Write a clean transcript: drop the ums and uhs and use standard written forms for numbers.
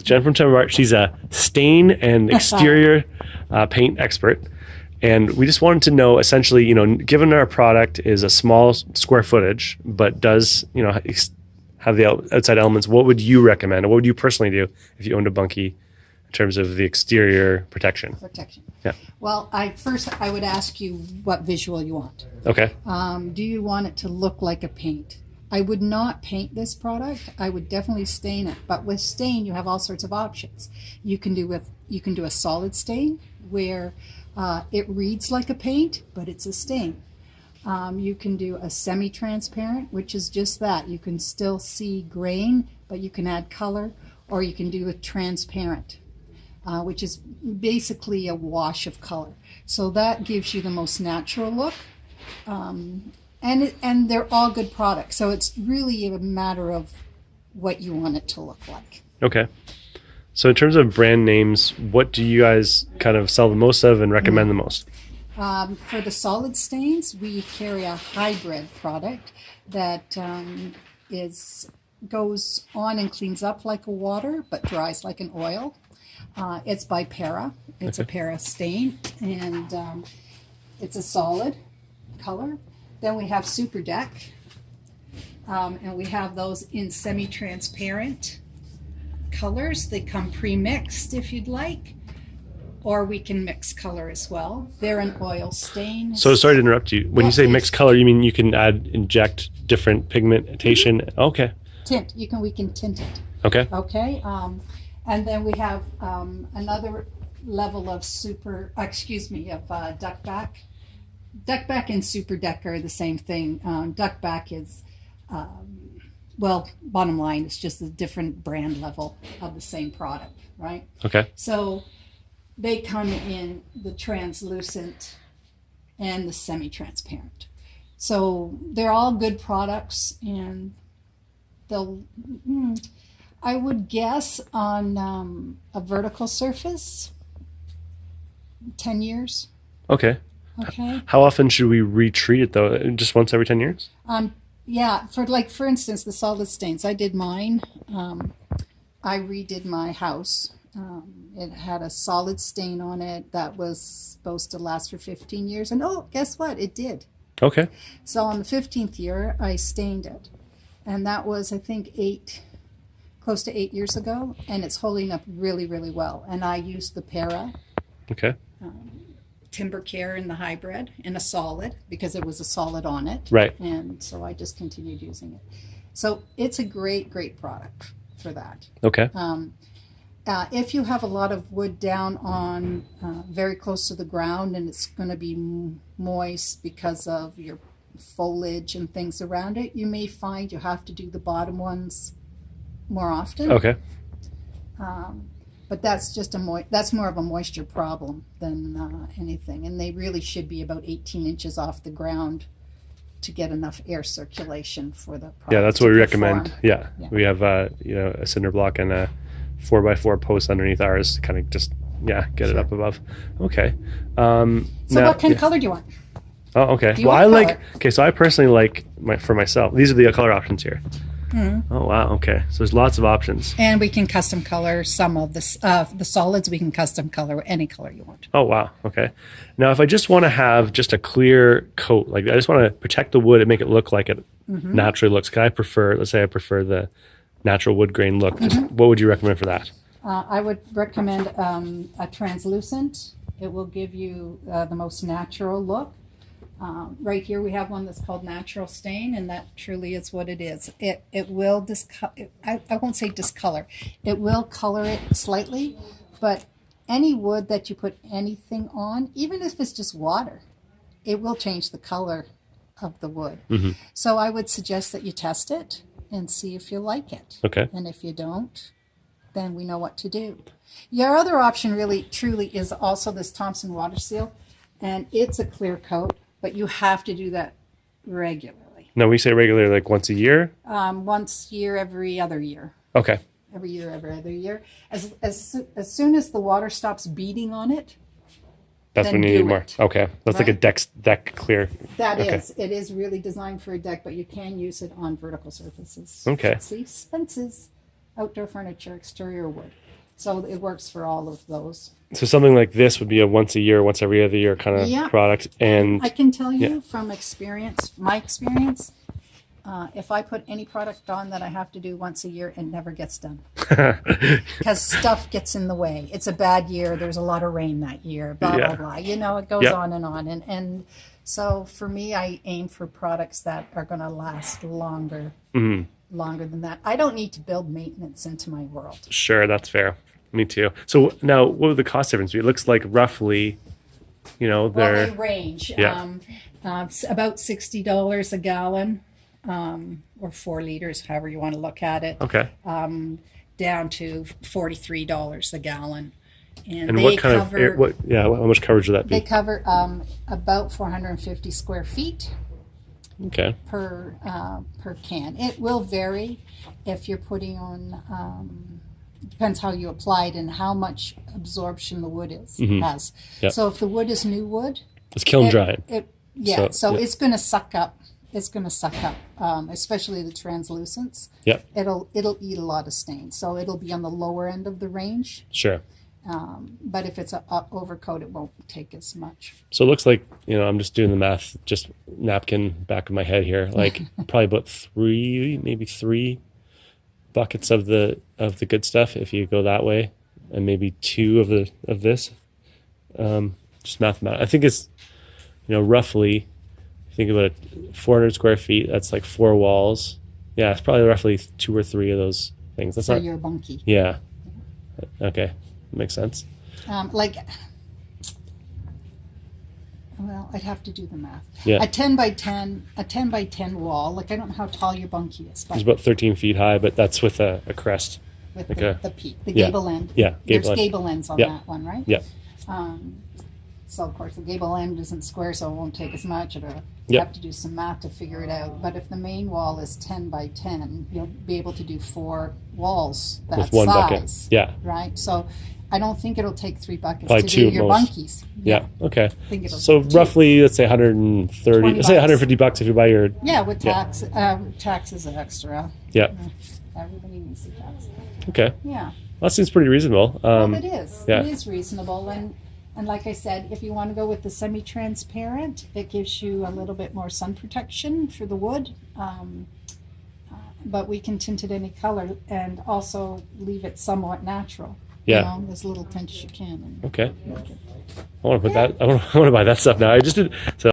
Jen from Timber Mart. She's a stain and exterior paint expert. And we just wanted to know, essentially, given our product is a small square footage, but does, have the outside elements, what would you recommend? Or what would you personally do if you owned a Bunkie in terms of the exterior protection? Yeah. Well, I would ask you what visual you want. Okay. Do you want it to look like a paint? I would not paint this product. I would definitely stain it. But with stain, you have all sorts of options. You can do a solid stain where it reads like a paint, but it's a stain. You can do a semi-transparent, which is just that. You can still see grain, but you can add color, or you can do a transparent, which is basically a wash of color. So that gives you the most natural look. And they're all good products. So it's really a matter of what you want it to look like. Okay. So in terms of brand names, what do you guys kind of sell the most of and recommend the most? For the solid stains, we carry a hybrid product that goes on and cleans up like a water, but dries like an oil. It's by Para. It's a Para stain, and it's a solid color. Then we have Superdeck, and we have those in semi-transparent colors. They come pre-mixed if you'd like, or we can mix color as well. They're an oil stain. So sorry to interrupt you. When you say mixed color, you mean you can inject different pigmentation? Mm-hmm. Okay. Tint. We can tint it. Okay. Okay. And then we have another level of Duckback. Duckback and Superdeck are the same thing. Duckback is, bottom line, it's just a different brand level of the same product, right? Okay. So they come in the translucent and the semi-transparent. So they're all good products, and I would guess on a vertical surface, 10 years. Okay. Okay. How often should we retreat it though? Just once every 10 years? Yeah. For instance, the solid stains. I did mine. I redid my house. It had a solid stain on it that was supposed to last for 15 years. And guess what? It did. Okay. So on the 15th year, I stained it. And that was, I think, close to 8 years ago. And it's holding up really, really well. And I used the Para. Okay. Timber Care in the hybrid in a solid, because it was a solid on it. Right. And so I just continued using it. So it's a great, great product for that. Okay. If you have a lot of wood down on very close to the ground and it's going to be moist because of your foliage and things around it, you may find you have to do the bottom ones more often. Okay. But that's just that's more of a moisture problem than anything. And they really should be about 18 inches off the ground to get enough air circulation for the product. Yeah, that's what we recommend. Yeah. Yeah. We have a cinder block and a 4x4 post underneath ours to kind of just get it up above. Okay. So what kind of color do you want? Oh, okay. So I personally like for myself. These are the color options here. Mm-hmm. Oh, wow. Okay. So there's lots of options. And we can custom color some of the solids. We can custom color any color you want. Oh, wow. Okay. Now, if I just want to have just a clear coat, like I just want to protect the wood and make it look like it naturally looks, let's say I prefer the natural wood grain look. Just what would you recommend for that? I would recommend a translucent. It will give you the most natural look. Right here we have one that's called Natural Stain, and that truly is what it is. It will I won't say discolor. It will color it slightly, but any wood that you put anything on, even if it's just water, it will change the color of the wood. Mm-hmm. So I would suggest that you test it and see if you like it. Okay. And if you don't, then we know what to do. Your other option really truly is also this Thompson Water Seal, and it's a clear coat. But you have to do that regularly. No, we say regularly, like once a year? Once a year, every other year. Okay. Every year, every other year. As soon as the water stops beating on it, that's when you need more. Okay. That's right? Like a deck clear. That is. It is really designed for a deck, but you can use it on vertical surfaces. Okay. See, fences. outdoor furniture, exterior wood. So it works for all of those. So something like this would be a once a year, once every other year kind of Yeah. product. And I can tell you from experience, my experience, if I put any product on that I have to do once a year, it never gets done. Because stuff gets in the way. It's a bad year. There's a lot of rain that year, blah, Yeah. blah, blah. You know, it goes on and on. And so for me, I aim for products that are going to last longer than that. I don't need to build maintenance into my world. Sure, that's fair. Me too. So now, what would the cost difference be? It looks like roughly, you know, Well, they're they range. Yeah. About $60 a gallon, or 4 liters, however you want to look at it, okay. down to $43 a gallon. And they what kind cover, of how much coverage would that They be? cover about 450 square feet Okay. per can. It will vary if you're putting on. Depends how you apply it and how much absorption the wood has. Yep. So if the wood is new wood, It's kiln drying. So it's going to suck up. It's going to suck up, especially the translucents. Yep. It'll eat a lot of stain, so it'll be on the lower end of the range. Sure. But if it's a overcoat, it won't take as much. So it looks like, you know, I'm just doing the math, just napkin back of my head here, like probably about maybe three buckets of the good stuff if you go that way, and maybe 2 of this. Just mathematics. I think it's, you know, roughly, think about it, 400 square feet. That's like 4 walls. Yeah, it's probably roughly 2 or 3 of those things. That's For not your bunkie. Yeah. Okay, makes sense. Well, I'd have to do the math. Yeah. A 10 by 10 wall. Like, I don't know how tall your bunkie is, but It's about 13 feet high, but that's with a crest. with like the peak, the yeah. gable end. Yeah, There's gable end. gable ends on Yeah. that one, right? Yeah. So of course the gable end isn't square, so it won't take as much. You Yep. have to do some math to figure it out. But if the main wall is 10 by 10, you'll be able to do 4 walls that With one size. bucket. Yeah. Right. So I don't think it'll take 3 buckets Probably to 2 do at your most. bunkies. Yeah. Okay. think it'll So take 2. roughly, let's say 130. 20 Let's say bucks. $150 if you buy your. Yeah, with Yeah. taxes extra. Yeah. Everybody needs the tax. Okay. Yeah. That seems pretty reasonable. Well, it is. yeah. It is reasonable. And like I said, if you want to go with the semi-transparent, it gives you a little bit more sun protection for the wood. But we can tint it any color and also leave it somewhat natural. Yeah. You know, as little tint as you can. And Okay. make it. I want to put that. I want to buy that stuff now. I just did. So